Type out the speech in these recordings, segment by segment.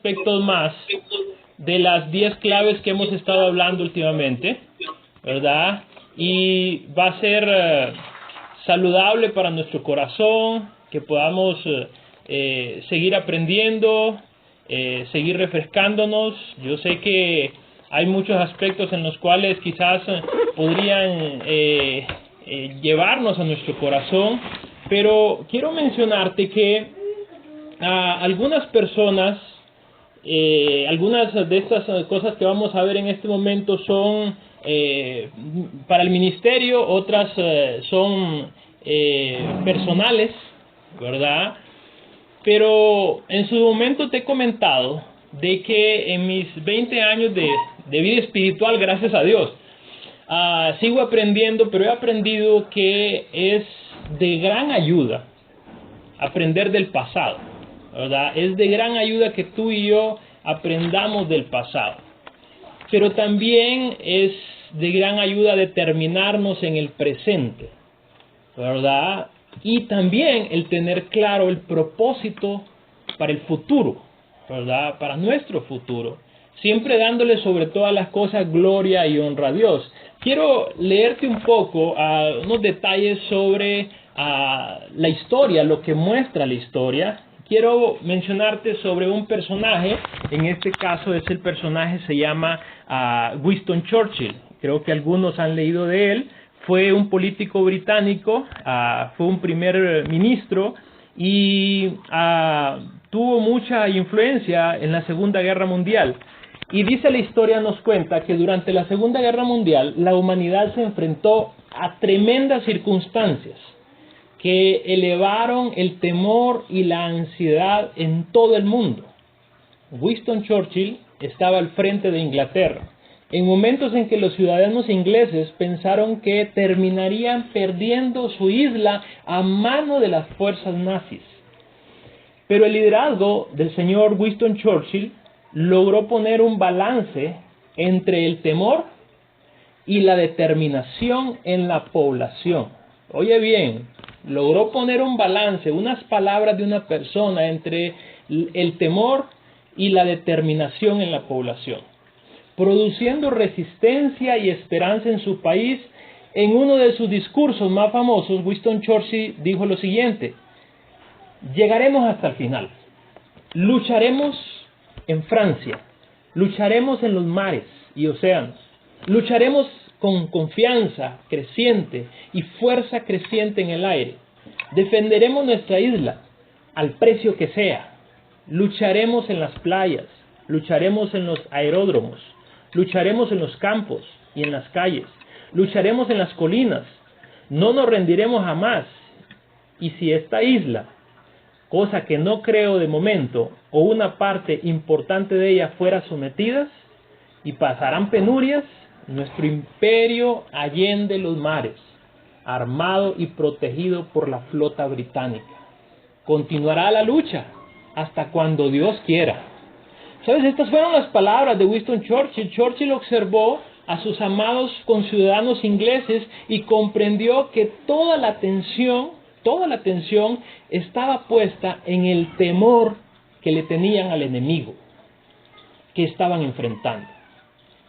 aspectos más de las 10 claves que hemos estado hablando últimamente, ¿verdad? Y va a ser saludable para nuestro corazón, que podamos seguir aprendiendo, seguir refrescándonos. Yo sé que hay muchos aspectos en los cuales quizás podrían llevarnos a nuestro corazón, pero quiero mencionarte que algunas personas, algunas de estas cosas que vamos a ver en este momento son para el ministerio, otras son personales, ¿verdad? Pero en su momento te he comentado de que en mis 20 años de vida espiritual, gracias a Dios, sigo aprendiendo, pero he aprendido que es de gran ayuda aprender del pasado, ¿verdad? Es de gran ayuda que tú y yo aprendamos del pasado. Pero también es de gran ayuda determinarnos en el presente, ¿verdad? Y también el tener claro el propósito para el futuro, ¿verdad? Para nuestro futuro. Siempre dándole sobre todas las cosas gloria y honra a Dios. Quiero leerte un poco unos detalles sobre la historia, lo que muestra la historia. Quiero mencionarte sobre un personaje, en este caso es el personaje, se llama Winston Churchill. Creo que algunos han leído de él. Fue un político británico, fue un primer ministro y tuvo mucha influencia en la Segunda Guerra Mundial. Y dice la historia, nos cuenta que durante la Segunda Guerra Mundial la humanidad se enfrentó a tremendas circunstancias que elevaron el temor y la ansiedad en todo el mundo. Winston Churchill estaba al frente de Inglaterra, en momentos en que los ciudadanos ingleses pensaron que terminarían perdiendo su isla a mano de las fuerzas nazis. Pero el liderazgo del señor Winston Churchill logró poner un balance entre el temor y la determinación en la población. Oye bien, logró poner un balance, unas palabras de una persona entre el temor y la determinación en la población, produciendo resistencia y esperanza en su país. En uno de sus discursos más famosos, Winston Churchill dijo lo siguiente: llegaremos hasta el final, lucharemos en Francia, lucharemos en los mares y océanos, lucharemos con confianza creciente y fuerza creciente en el aire, defenderemos nuestra isla al precio que sea, lucharemos en las playas, lucharemos en los aeródromos, lucharemos en los campos y en las calles, lucharemos en las colinas, no nos rendiremos jamás. Y si esta isla, cosa que no creo de momento, o una parte importante de ella fuera sometidas y pasarán penurias, nuestro imperio allende los mares, armado y protegido por la flota británica, continuará la lucha hasta cuando Dios quiera. ¿Sabes? Estas fueron las palabras de Winston Churchill. Churchill observó a sus amados conciudadanos ingleses y comprendió que toda la atención estaba puesta en el temor que le tenían al enemigo que estaban enfrentando.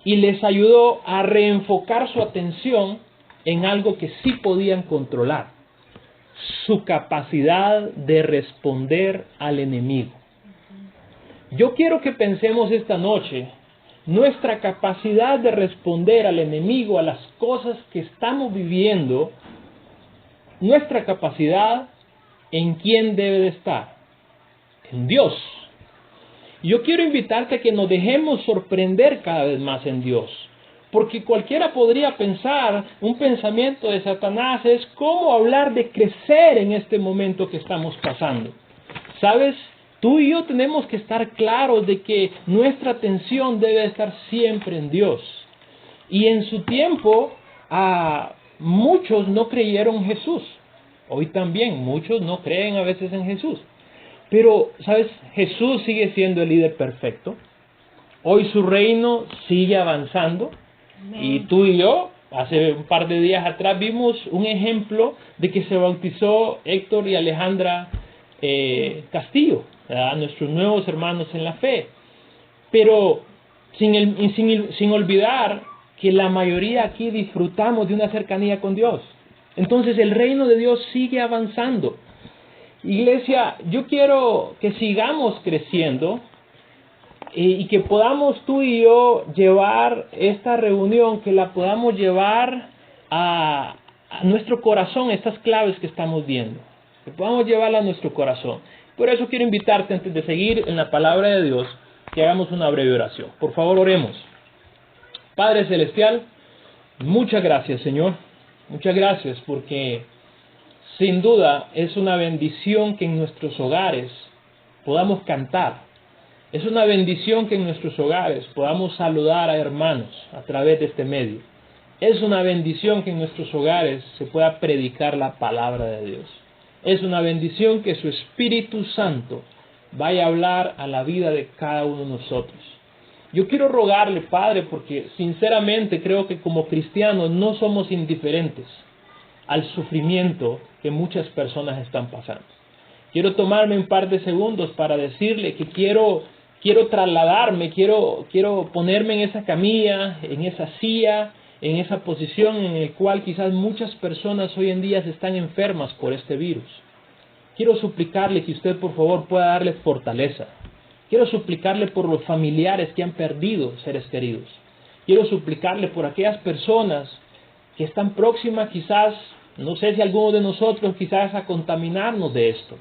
Y les ayudó a reenfocar su atención en algo que sí podían controlar: su capacidad de responder al enemigo. Yo quiero que pensemos esta noche nuestra capacidad de responder al enemigo, a las cosas que estamos viviendo. Nuestra capacidad, ¿en quién debe de estar? En Dios. Yo quiero invitarte a que nos dejemos sorprender cada vez más en Dios. Porque cualquiera podría pensar, un pensamiento de Satanás es cómo hablar de crecer en este momento que estamos pasando. ¿Sabes? Tú y yo tenemos que estar claros de que nuestra atención debe estar siempre en Dios. Y en su tiempo, muchos no creyeron en Jesús. Hoy también muchos no creen a veces en Jesús. Pero, ¿sabes? Jesús sigue siendo el líder perfecto. Hoy su reino sigue avanzando. Amén. Y tú y yo, hace un par de días atrás, vimos un ejemplo de que se bautizó Héctor y Alejandra Castillo, ¿verdad? Nuestros nuevos hermanos en la fe. pero sin olvidar que la mayoría aquí disfrutamos de una cercanía con Dios. Entonces el reino de Dios sigue avanzando. Iglesia, yo quiero que sigamos creciendo y que podamos tú y yo llevar esta reunión, que la podamos llevar a nuestro corazón, estas claves que estamos viendo, que podamos llevarla a nuestro corazón. Por eso quiero invitarte, antes de seguir en la palabra de Dios, que hagamos una breve oración. Por favor, oremos. Padre Celestial, muchas gracias, Señor. Muchas gracias porque sin duda es una bendición que en nuestros hogares podamos cantar. Es una bendición que en nuestros hogares podamos saludar a hermanos a través de este medio. Es una bendición que en nuestros hogares se pueda predicar la palabra de Dios. Es una bendición que su Espíritu Santo vaya a hablar a la vida de cada uno de nosotros. Yo quiero rogarle, Padre, porque sinceramente creo que como cristianos no somos indiferentes al sufrimiento que muchas personas están pasando. Quiero tomarme un par de segundos para decirle que quiero trasladarme, quiero ponerme en esa camilla, en esa silla, en esa posición en la cual quizás muchas personas hoy en día están enfermas por este virus. Quiero suplicarle que usted por favor pueda darle fortaleza. Quiero suplicarle por los familiares que han perdido seres queridos. Quiero suplicarle por aquellas personas que están próximas quizás, no sé si alguno de nosotros quizás a contaminarnos de esto.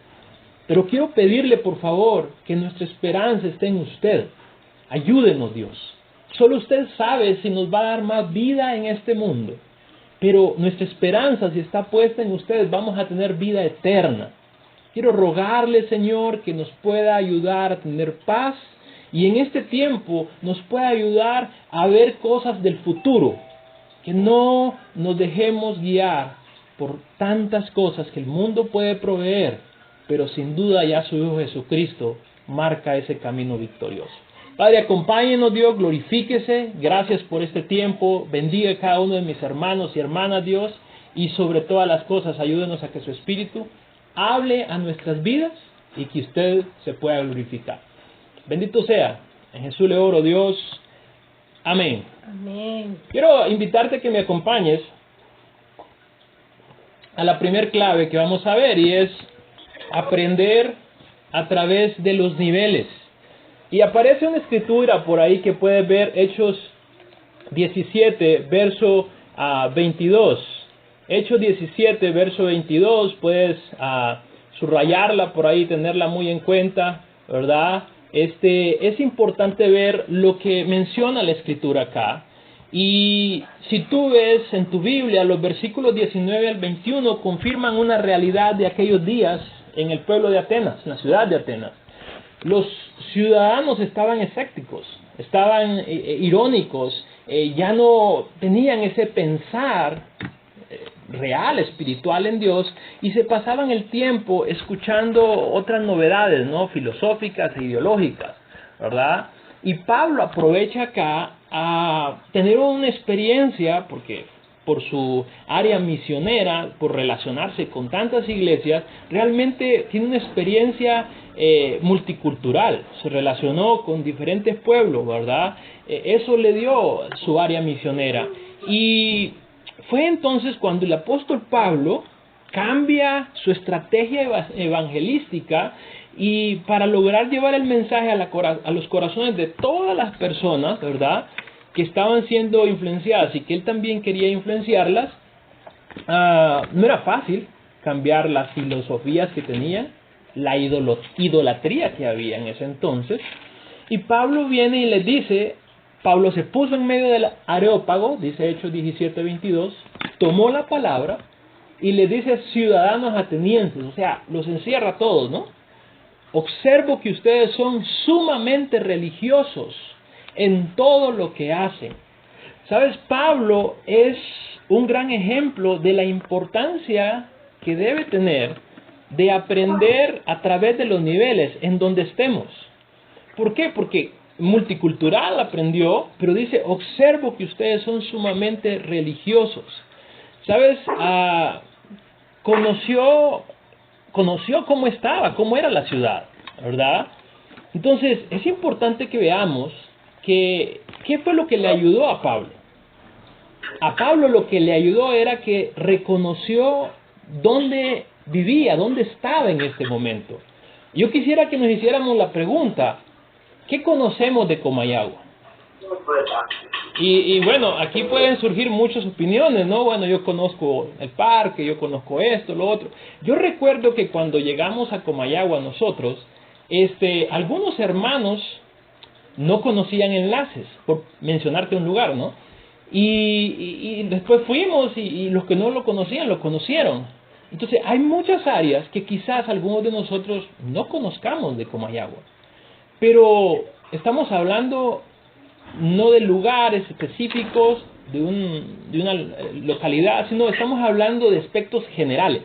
Pero quiero pedirle por favor que nuestra esperanza esté en usted. Ayúdenos, Dios. Solo usted sabe si nos va a dar más vida en este mundo. Pero nuestra esperanza, si está puesta en usted, vamos a tener vida eterna. Quiero rogarle, Señor, que nos pueda ayudar a tener paz y en este tiempo nos pueda ayudar a ver cosas del futuro. Que no nos dejemos guiar por tantas cosas que el mundo puede proveer, pero sin duda ya su Hijo Jesucristo marca ese camino victorioso. Padre, acompáñenos, Dios, glorifíquese. Gracias por este tiempo. Bendiga a cada uno de mis hermanos y hermanas, Dios, y sobre todas las cosas, ayúdenos a que su Espíritu hable a nuestras vidas y que usted se pueda glorificar. Bendito sea. En Jesús le oro, Dios. Amén. Amén. Quiero invitarte a que me acompañes a la primer clave que vamos a ver, y es aprender a través de los niveles. Y aparece una escritura por ahí que puedes ver, Hechos 17, verso 22. Hechos 17, verso 22, puedes subrayarla por ahí, tenerla muy en cuenta, ¿verdad? Es importante ver lo que menciona la escritura acá. Y si tú ves en tu Biblia, los versículos 19 al 21 confirman una realidad de aquellos días en el pueblo de Atenas, en la ciudad de Atenas. Los ciudadanos estaban escépticos, estaban irónicos, ya no tenían ese pensar real, espiritual en Dios, y se pasaban el tiempo escuchando otras novedades, ¿no? Filosóficas e ideológicas, ¿verdad? Y Pablo aprovecha acá a tener una experiencia, porque por su área misionera, por relacionarse con tantas iglesias, realmente tiene una experiencia multicultural. Se relacionó con diferentes pueblos, ¿verdad? Eso le dio su área misionera. Y fue entonces cuando el apóstol Pablo cambia su estrategia evangelística y para lograr llevar el mensaje a los corazones de todas las personas, ¿verdad?, que estaban siendo influenciadas y que él también quería influenciarlas, no era fácil cambiar las filosofías que tenían, la idolatría que había en ese entonces. Y Pablo viene y les dice, Pablo se puso en medio del Areópago, dice Hechos 17:22, tomó la palabra y les dice, ciudadanos atenienses, o sea, los encierra a todos, ¿no? Observo que ustedes son sumamente religiosos en todo lo que hacen. ¿Sabes? Pablo es un gran ejemplo de la importancia que debe tener de aprender a través de los niveles en donde estemos. ¿Por qué? Porque multicultural aprendió, pero dice, observo que ustedes son sumamente religiosos. ¿Sabes? Conoció cómo estaba, cómo era la ciudad, ¿verdad? Entonces, es importante que veamos qué fue lo que le ayudó a Pablo. A Pablo lo que le ayudó era que reconoció dónde vivía, dónde estaba en este momento. Yo quisiera que nos hiciéramos la pregunta, ¿qué conocemos de Comayagua? Y bueno, aquí pueden surgir muchas opiniones, ¿no? Bueno, yo conozco el parque, yo conozco esto, lo otro. Yo recuerdo que cuando llegamos a Comayagua nosotros, algunos hermanos no conocían Enlaces, por mencionarte un lugar, ¿no? Y después fuimos y los que no lo conocían, lo conocieron. Entonces, hay muchas áreas que quizás algunos de nosotros no conozcamos de Comayagua. Pero estamos hablando no de lugares específicos, de una localidad, sino estamos hablando de aspectos generales.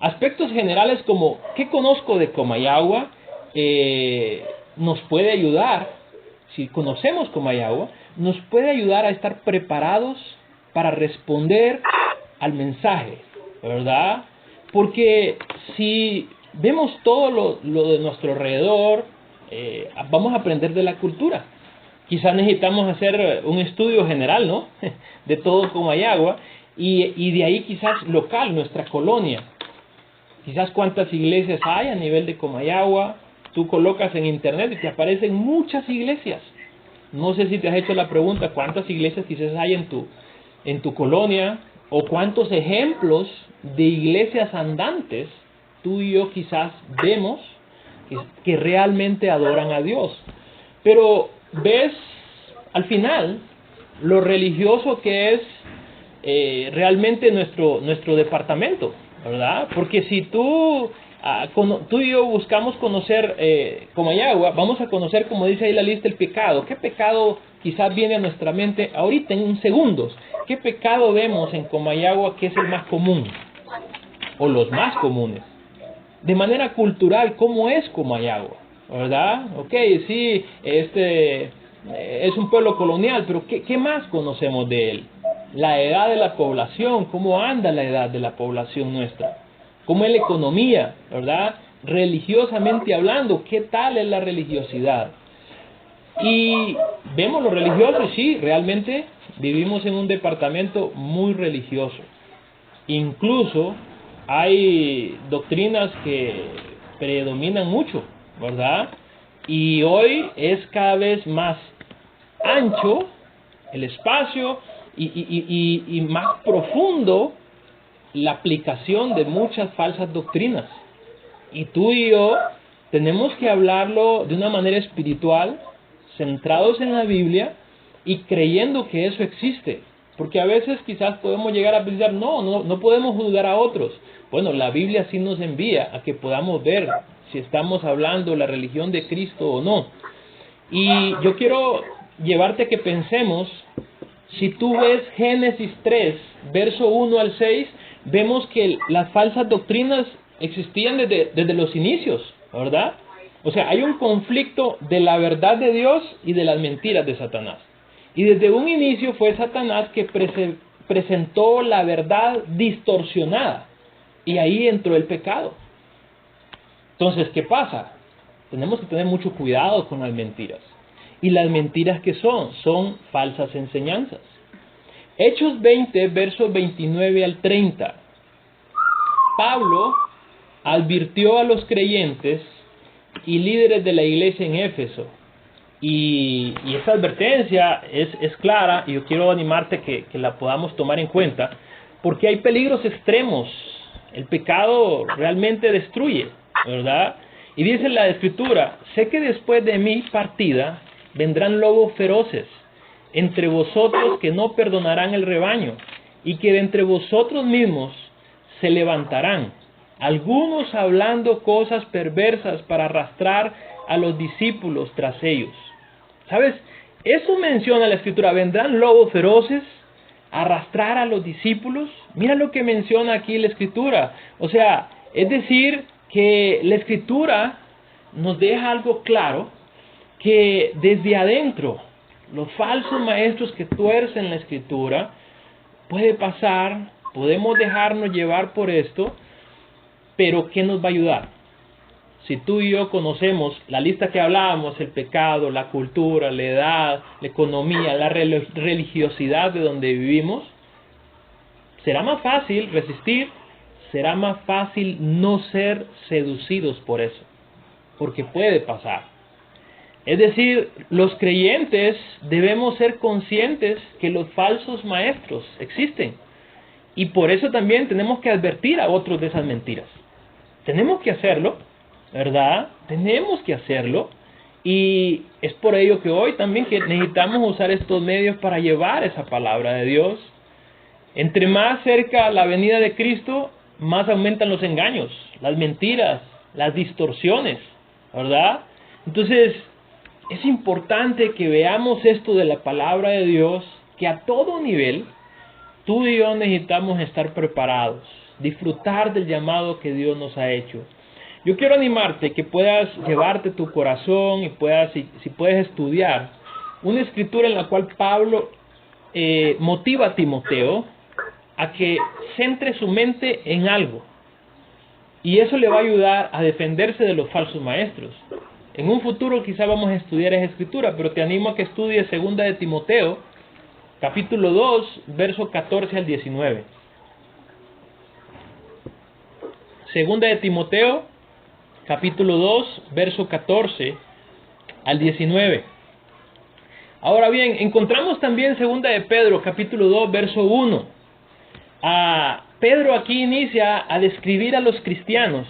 Aspectos generales como, ¿qué conozco de Comayagua? Nos puede ayudar, si conocemos Comayagua, nos puede ayudar a estar preparados para responder al mensaje, ¿verdad? Porque si vemos todo lo de nuestro alrededor, vamos a aprender de la cultura. Quizás necesitamos hacer un estudio general, ¿no? De todo Comayagua, y de ahí quizás local, nuestra colonia. Quizás cuántas iglesias hay a nivel de Comayagua. Tú colocas en internet y te aparecen muchas iglesias. No sé si te has hecho la pregunta, ¿cuántas iglesias quizás hay en tu colonia? O cuántos ejemplos de iglesias andantes tú y yo quizás vemos que realmente adoran a Dios. Pero ves al final lo religioso que es realmente nuestro departamento, ¿verdad? Porque si tú y yo buscamos conocer Comayagua, vamos a conocer, como dice ahí la lista, el pecado. ¿Qué pecado quizás viene a nuestra mente ahorita en segundos? ¿Qué pecado vemos en Comayagua que es el más común? O los más comunes. De manera cultural, ¿cómo es Comayagua? ¿Verdad? Ok, sí, es un pueblo colonial, pero ¿qué más conocemos de él? La edad de la población, ¿cómo anda la edad de la población nuestra? ¿Cómo es la economía? ¿Verdad? Religiosamente hablando, ¿qué tal es la religiosidad? Y vemos lo religioso y sí, realmente vivimos en un departamento muy religioso. Incluso hay doctrinas que predominan mucho, ¿verdad? Y hoy es cada vez más ancho el espacio y más profundo la aplicación de muchas falsas doctrinas. Y tú y yo tenemos que hablarlo de una manera espiritual, centrados en la Biblia y creyendo que eso existe. Porque a veces quizás podemos llegar a pensar, no podemos juzgar a otros. Bueno, la Biblia sí nos envía a que podamos ver si estamos hablando la religión de Cristo o no. Y yo quiero llevarte a que pensemos, si tú ves Génesis 3, verso 1 al 6, vemos que las falsas doctrinas existían desde los inicios, ¿verdad? O sea, hay un conflicto de la verdad de Dios y de las mentiras de Satanás. Y desde un inicio fue Satanás que presentó la verdad distorsionada. Y ahí entró el pecado. Entonces, ¿qué pasa? Tenemos que tener mucho cuidado con las mentiras. ¿Y las mentiras qué son? Son falsas enseñanzas. Hechos 20, versos 29 al 30. Pablo advirtió a los creyentes y líderes de la iglesia en Éfeso. Y esta advertencia es clara, y yo quiero animarte que la podamos tomar en cuenta, porque hay peligros extremos. El pecado realmente destruye, ¿verdad? Y dice la Escritura, sé que después de mi partida vendrán lobos feroces entre vosotros que no perdonarán el rebaño, y que de entre vosotros mismos se levantarán algunos hablando cosas perversas para arrastrar a los discípulos tras ellos. ¿Sabes? Eso menciona la Escritura, vendrán lobos feroces a arrastrar a los discípulos. Mira lo que menciona aquí la Escritura. O sea, es decir, que la Escritura nos deja algo claro, que desde adentro, los falsos maestros que tuercen la Escritura, puede pasar, podemos dejarnos llevar por esto, pero ¿qué nos va a ayudar? si tú y yo conocemos la lista que hablábamos, el pecado, la cultura, la edad, la economía, la religiosidad de donde vivimos, será más fácil resistir, será más fácil no ser seducidos por eso, porque puede pasar. Es decir, los creyentes debemos ser conscientes que los falsos maestros existen. Y por eso también tenemos que advertir a otros de esas mentiras. Tenemos que hacerlo, ¿verdad? Tenemos que hacerlo. Y es por ello que hoy también que necesitamos usar estos medios para llevar esa palabra de Dios. Entre más cerca la venida de Cristo, más aumentan los engaños, las mentiras, las distorsiones, ¿verdad? Entonces, es importante que veamos esto de la palabra de Dios, que a todo nivel, tú y yo necesitamos estar preparados, disfrutar del llamado que Dios nos ha hecho. Yo quiero animarte que puedas llevarte tu corazón y puedas, si puedes estudiar una escritura en la cual Pablo motiva a Timoteo a que centre su mente en algo. Y eso le va a ayudar a defenderse de los falsos maestros. En un futuro quizá vamos a estudiar esa escritura, pero te animo a que estudies 2 de Timoteo, capítulo 2, verso 14 al 19. 2 de Timoteo, capítulo 2, verso 14 al 19. Ahora bien, encontramos también 2 de Pedro, capítulo 2, verso 1. Pedro aquí inicia a describir a los cristianos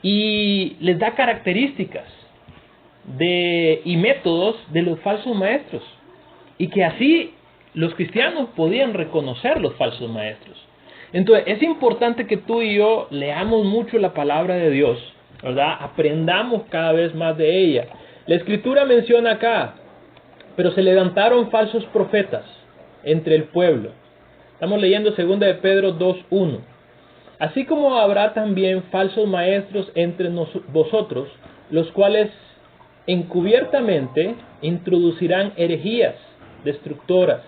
y les da características y métodos de los falsos maestros, y que así los cristianos podían reconocer los falsos maestros. Entonces es importante que tú y yo leamos mucho la palabra de Dios, ¿verdad? Aprendamos cada vez más de ella. La escritura menciona acá, pero se levantaron falsos profetas entre el pueblo. Estamos leyendo 2 de Pedro 2:1. Así como habrá también falsos maestros entre vosotros, los cuales encubiertamente introducirán herejías destructoras,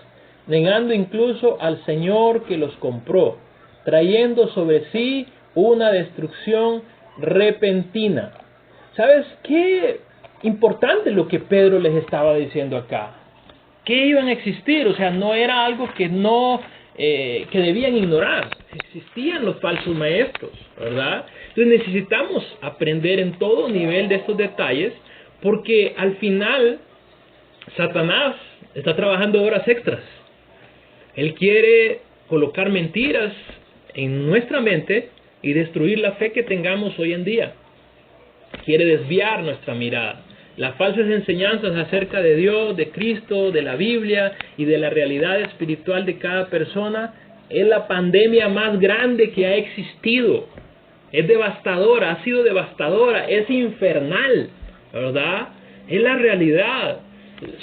negando incluso al Señor que los compró, trayendo sobre sí una destrucción repentina. ¿Sabes qué importante lo que Pedro les estaba diciendo acá? Que iban a existir, o sea, no era algo que que debían ignorar. Existían los falsos maestros, ¿verdad? Entonces necesitamos aprender en todo nivel de estos detalles, porque al final Satanás está trabajando horas extras. Él quiere colocar mentiras en nuestra mente y destruir la fe que tengamos hoy en día. Quiere desviar nuestra mirada. Las falsas enseñanzas acerca de Dios, de Cristo, de la Biblia y de la realidad espiritual de cada persona es la pandemia más grande que ha existido. Es devastadora, ha sido devastadora, es infernal, ¿verdad? Es la realidad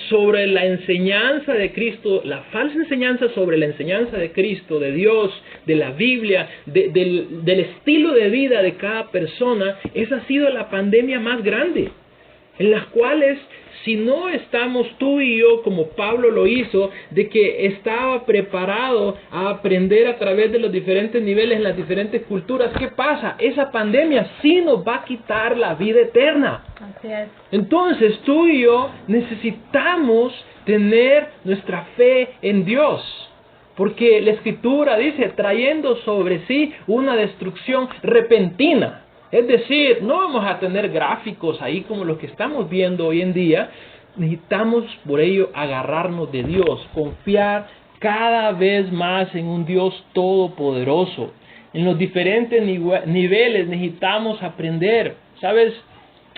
sobre la enseñanza de Cristo, la falsa enseñanza sobre la enseñanza de Cristo, de Dios, de la Biblia, del estilo de vida de cada persona. Esa ha sido la pandemia más grande, en las cuales si no estamos tú y yo, como Pablo lo hizo, de que estaba preparado a aprender a través de los diferentes niveles en las diferentes culturas, ¿qué pasa? Esa pandemia sí nos va a quitar la vida eterna. Así es. Entonces tú y yo necesitamos tener nuestra fe en Dios, porque la Escritura dice, trayendo sobre sí una destrucción repentina. Es decir, no vamos a tener gráficos ahí como los que estamos viendo hoy en día. Necesitamos por ello agarrarnos de Dios, confiar cada vez más en un Dios todopoderoso. En los diferentes niveles necesitamos aprender. ¿Sabes?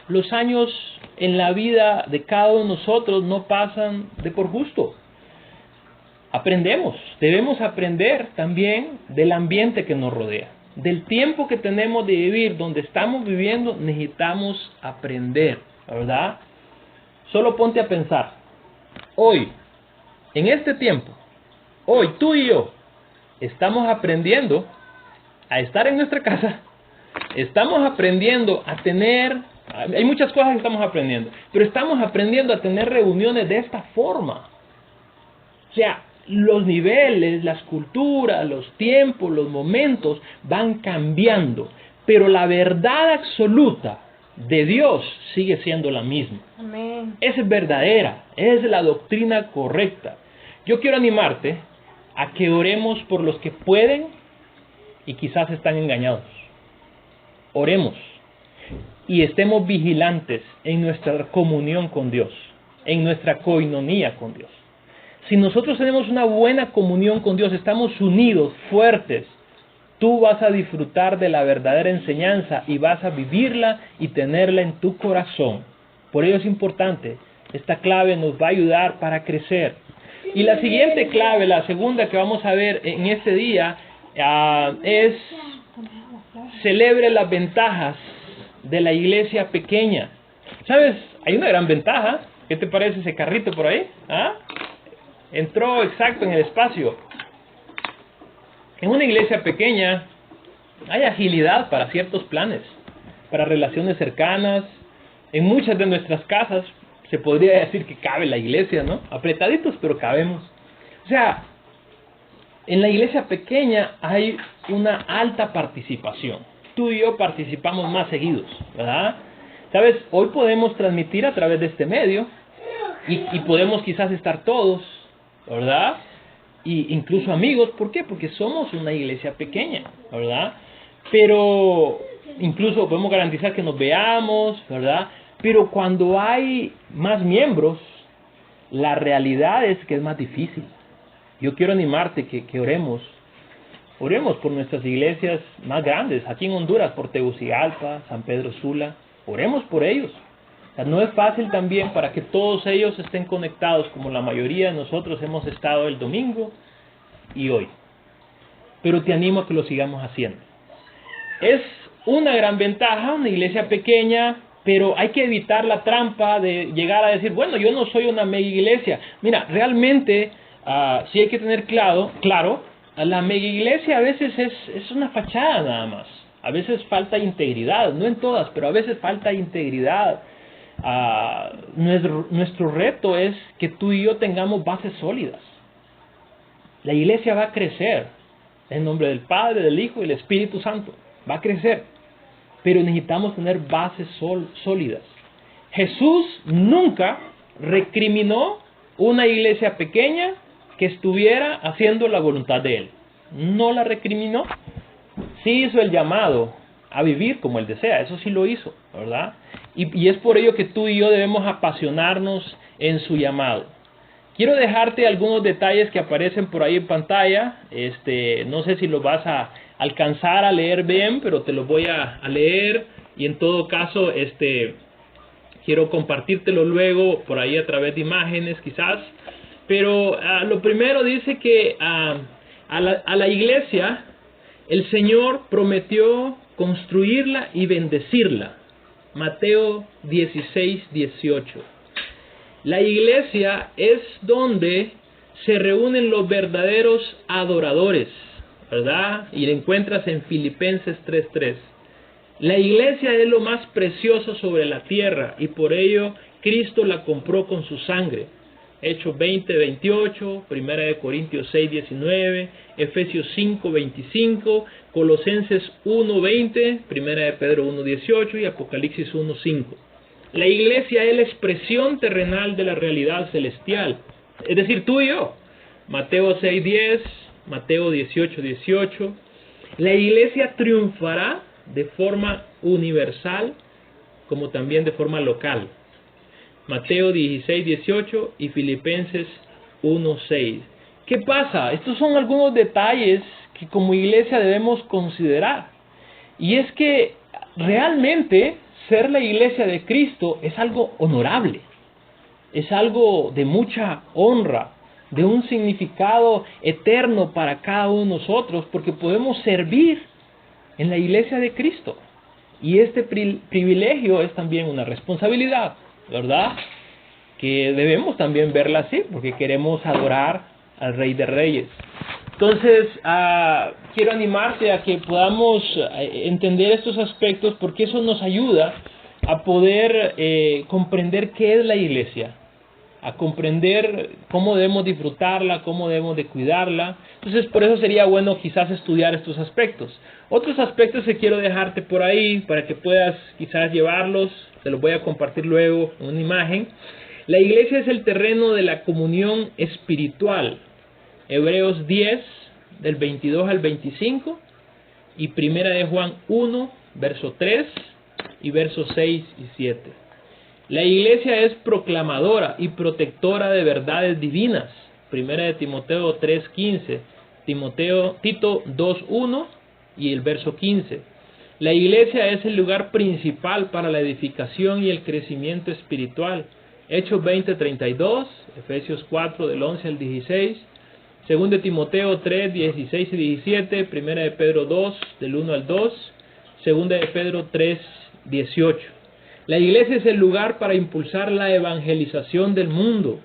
Los años en la vida de cada uno de nosotros no pasan de por gusto. Aprendemos, debemos aprender también del ambiente que nos rodea. Del tiempo que tenemos de vivir, donde estamos viviendo, necesitamos aprender, ¿verdad? Solo ponte a pensar. Hoy, en este tiempo, hoy tú y yo estamos aprendiendo a estar en nuestra casa, estamos aprendiendo a tener, hay muchas cosas que estamos aprendiendo, pero estamos aprendiendo a tener reuniones de esta forma. O sea, los niveles, las culturas, los tiempos, los momentos van cambiando, pero la verdad absoluta de Dios sigue siendo la misma. Amén. Esa es verdadera, es la doctrina correcta. Yo quiero animarte a que oremos por los que pueden y quizás están engañados. Oremos y estemos vigilantes en nuestra comunión con Dios, en nuestra coinonía con Dios. Si nosotros tenemos una buena comunión con Dios, estamos unidos, fuertes, tú vas a disfrutar de la verdadera enseñanza y vas a vivirla y tenerla en tu corazón. Por ello es importante, esta clave nos va a ayudar para crecer. Y la siguiente clave, la segunda que vamos a ver en este día, es celebre las ventajas de la iglesia pequeña. ¿Sabes? Hay una gran ventaja. ¿Qué te parece ese carrito por ahí? ¿Ah? Entró exacto en el espacio. En una iglesia pequeña hay agilidad para ciertos planes, para relaciones cercanas. En muchas de nuestras casas se podría decir que cabe la iglesia, ¿no? Apretaditos, pero cabemos. O sea, en la iglesia pequeña hay una alta participación. Tú y yo participamos más seguidos, ¿verdad? ¿Sabes? Hoy podemos transmitir a través de este medio y podemos quizás estar todos, ¿verdad? Y incluso amigos. ¿Por qué? Porque somos una iglesia pequeña, ¿verdad? Pero incluso podemos garantizar que nos veamos, ¿verdad? Pero cuando hay más miembros, la realidad es que es más difícil. Yo quiero animarte que oremos. Oremos por nuestras iglesias más grandes, aquí en Honduras, por Tegucigalpa, San Pedro Sula. Oremos por ellos. O sea, no es fácil también para que todos ellos estén conectados, como la mayoría de nosotros hemos estado el domingo y hoy. Pero te animo a que lo sigamos haciendo. Es una gran ventaja, una iglesia pequeña, pero hay que evitar la trampa de llegar a decir, bueno, yo no soy una mega iglesia. Mira, realmente sí hay que tener claro, la mega iglesia a veces es una fachada nada más. A veces falta integridad, no en todas, pero a veces falta integridad. Nuestro reto es que tú y yo tengamos bases sólidas. La iglesia va a crecer en nombre del Padre, del Hijo y del Espíritu Santo. Va a crecer, pero necesitamos tener bases sólidas. Jesús nunca recriminó una iglesia pequeña que estuviera haciendo la voluntad de Él. No la recriminó. Sí hizo el llamado a vivir como Él desea, eso sí lo hizo, ¿verdad? Y es por ello que tú y yo debemos apasionarnos en su llamado. Quiero dejarte algunos detalles que aparecen por ahí en pantalla. No sé si los vas a alcanzar a leer bien, pero te los voy a leer. Y en todo caso, quiero compartírtelo luego por ahí a través de imágenes quizás. Pero lo primero dice que a la iglesia el Señor prometió construirla y bendecirla. Mateo 16:18. La iglesia es donde se reúnen los verdaderos adoradores, ¿verdad? Y la encuentras en Filipenses 3:3. La iglesia es lo más precioso sobre la tierra y por ello Cristo la compró con su sangre. Hechos 20:28, 1 Corintios 6:19, Efesios 5:25, Colosenses 1:20, 1 Pedro 1:18 y Apocalipsis 1:5. La iglesia es la expresión terrenal de la realidad celestial, es decir, tú y yo. Mateo 6:10, Mateo 18:18. La iglesia triunfará de forma universal como también de forma local. Mateo 16:18 y Filipenses 1:6. ¿Qué pasa? Estos son algunos detalles que como iglesia debemos considerar. Y es que realmente ser la iglesia de Cristo es algo honorable. Es algo de mucha honra, de un significado eterno para cada uno de nosotros, porque podemos servir en la iglesia de Cristo. Y este privilegio es también una responsabilidad, ¿verdad? Que debemos también verla así, porque queremos adorar al Rey de Reyes. Entonces, quiero animarte a que podamos entender estos aspectos, porque eso nos ayuda a poder comprender qué es la iglesia. a comprender cómo debemos disfrutarla, cómo debemos de cuidarla. Entonces, por eso sería bueno quizás estudiar estos aspectos. Otros aspectos que quiero dejarte por ahí para que puedas quizás llevarlos, te los voy a compartir luego en una imagen. La iglesia es el terreno de la comunión espiritual. Hebreos 10, del 22 al 25, y Primera de Juan 1, verso 3 y versos 6 y 7. La iglesia es proclamadora y protectora de verdades divinas. Primera de Timoteo 3:15, Tito 2:1 y el verso 15. La iglesia es el lugar principal para la edificación y el crecimiento espiritual. Hechos 20:32, Efesios 4 del 11 al 16, Según de Timoteo 3, 16 y 17, Primera de Pedro 2 del 1 al 2, Segunda de Pedro 3, 18. La iglesia es el lugar para impulsar la evangelización del mundo.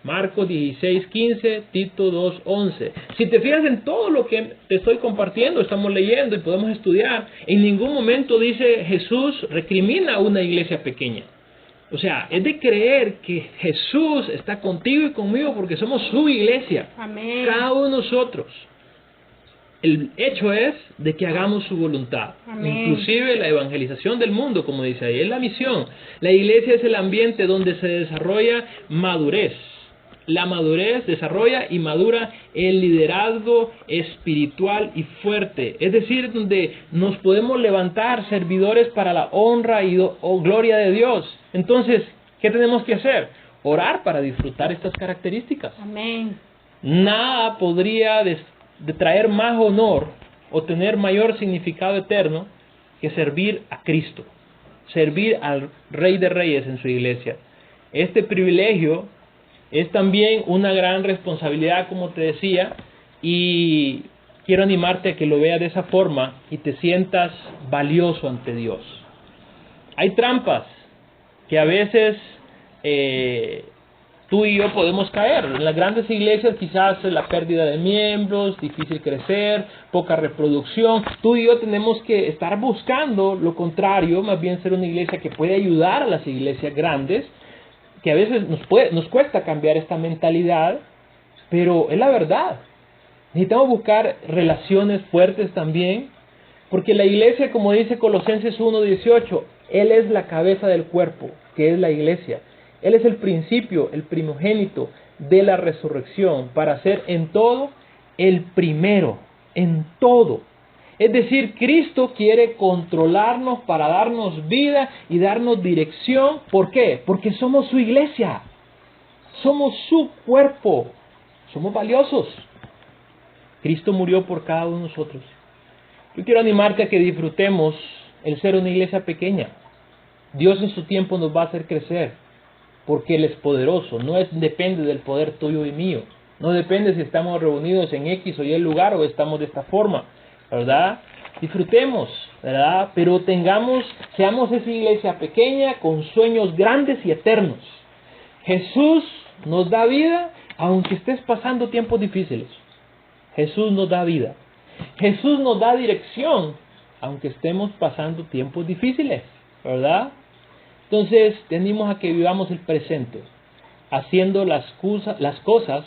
Marcos 16, 15, Tito 2, 11. Si te fijas en todo lo que te estoy compartiendo, estamos leyendo y podemos estudiar, en ningún momento dice Jesús recrimina a una iglesia pequeña. O sea, es de creer que Jesús está contigo y conmigo porque somos su iglesia. Amén. Cada uno de nosotros. El hecho es de que hagamos su voluntad. Amén. Inclusive la evangelización del mundo, como dice ahí, es la misión. La iglesia es el ambiente donde se desarrolla madurez. La madurez desarrolla y madura el liderazgo espiritual y fuerte. Es decir, donde nos podemos levantar servidores para la honra y gloria de Dios. Entonces, ¿qué tenemos que hacer? Orar para disfrutar estas características. Amén. Nada podría de traer más honor o tener mayor significado eterno que servir a Cristo, servir al Rey de Reyes en su iglesia. Este privilegio es también una gran responsabilidad, como te decía, y quiero animarte a que lo veas de esa forma y te sientas valioso ante Dios. Hay trampas que a veces tú y yo podemos caer. En las grandes iglesias quizás la pérdida de miembros, difícil crecer, poca reproducción. Tú y yo tenemos que estar buscando lo contrario, más bien ser una iglesia que puede ayudar a las iglesias grandes, que a veces nos cuesta cambiar esta mentalidad, pero es la verdad. Necesitamos buscar relaciones fuertes también, porque la iglesia, como dice Colosenses 1:18, Él es la cabeza del cuerpo, que es la iglesia. Él es el principio, el primogénito de la resurrección, para ser en todo el primero, en todo. Es decir, Cristo quiere controlarnos para darnos vida y darnos dirección. ¿Por qué? Porque somos su iglesia, somos su cuerpo, somos valiosos. Cristo murió por cada uno de nosotros. Yo quiero animarte a que disfrutemos el ser una iglesia pequeña. Dios en su tiempo nos va a hacer crecer, porque Él es poderoso. No depende del poder tuyo y mío. No depende si estamos reunidos en X o Y lugar o estamos de esta forma, ¿verdad? Disfrutemos, ¿verdad? Pero seamos esa iglesia pequeña con sueños grandes y eternos. Jesús nos da vida aunque estés pasando tiempos difíciles. Jesús nos da vida. Jesús nos da dirección aunque estemos pasando tiempos difíciles, ¿verdad? Entonces, te animo a que vivamos el presente, haciendo las cosas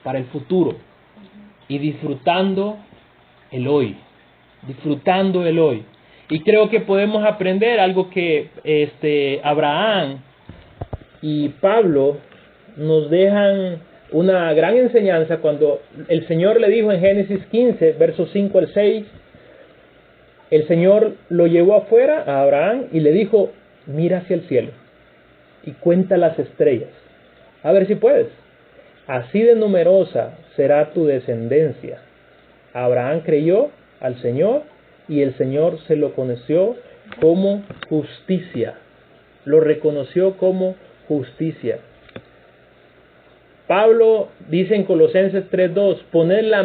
para el futuro y disfrutando el hoy. Disfrutando el hoy. Y creo que podemos aprender algo que Abraham y Pablo nos dejan una gran enseñanza cuando el Señor le dijo en Génesis 15, versos 5 al 6, el Señor lo llevó afuera a Abraham y le dijo: mira hacia el cielo y cuenta las estrellas, a ver si puedes. Así de numerosa será tu descendencia. Abraham creyó al Señor y el Señor se lo conoció como justicia. Lo reconoció como justicia. Pablo dice en Colosenses 3:2, poner la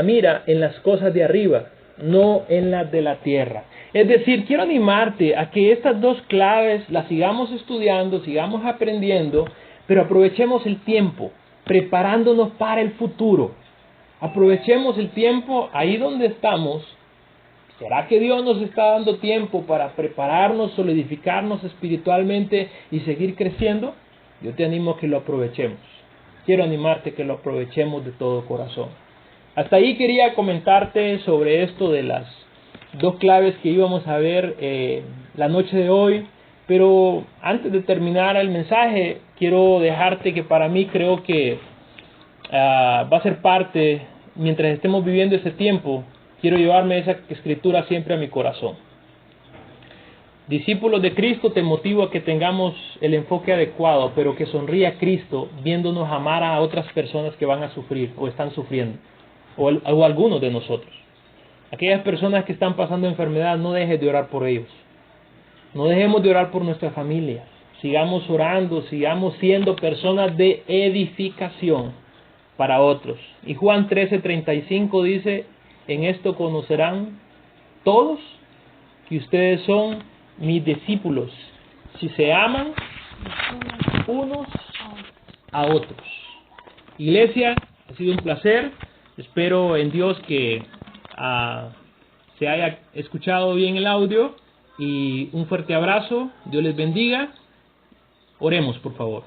mira en las cosas de arriba, no en las de la tierra. Es decir, quiero animarte a que estas dos claves las sigamos estudiando, sigamos aprendiendo, pero aprovechemos el tiempo, preparándonos para el futuro. Aprovechemos el tiempo ahí donde estamos. ¿Será que Dios nos está dando tiempo para prepararnos, solidificarnos espiritualmente y seguir creciendo? Yo te animo a que lo aprovechemos. Quiero animarte a que lo aprovechemos de todo corazón. Hasta ahí quería comentarte sobre esto de las dos claves que íbamos a ver la noche de hoy. Pero antes de terminar el mensaje, quiero dejarte que para mí creo que va a ser parte, mientras estemos viviendo ese tiempo, quiero llevarme esa escritura siempre a mi corazón. Discípulos de Cristo, te motivo a que tengamos el enfoque adecuado, pero que sonría a Cristo viéndonos amar a otras personas que van a sufrir o están sufriendo, o algunos de nosotros. Aquellas personas que están pasando enfermedad, no dejes de orar por ellos. No dejemos de orar por nuestra familia. Sigamos orando, sigamos siendo personas de edificación para otros. Y Juan 13:35 dice, en esto conocerán todos que ustedes son mis discípulos, si se aman unos a otros. Iglesia, ha sido un placer. Espero en Dios que se haya escuchado bien el audio, y un fuerte abrazo. Dios les bendiga. Oremos, por favor.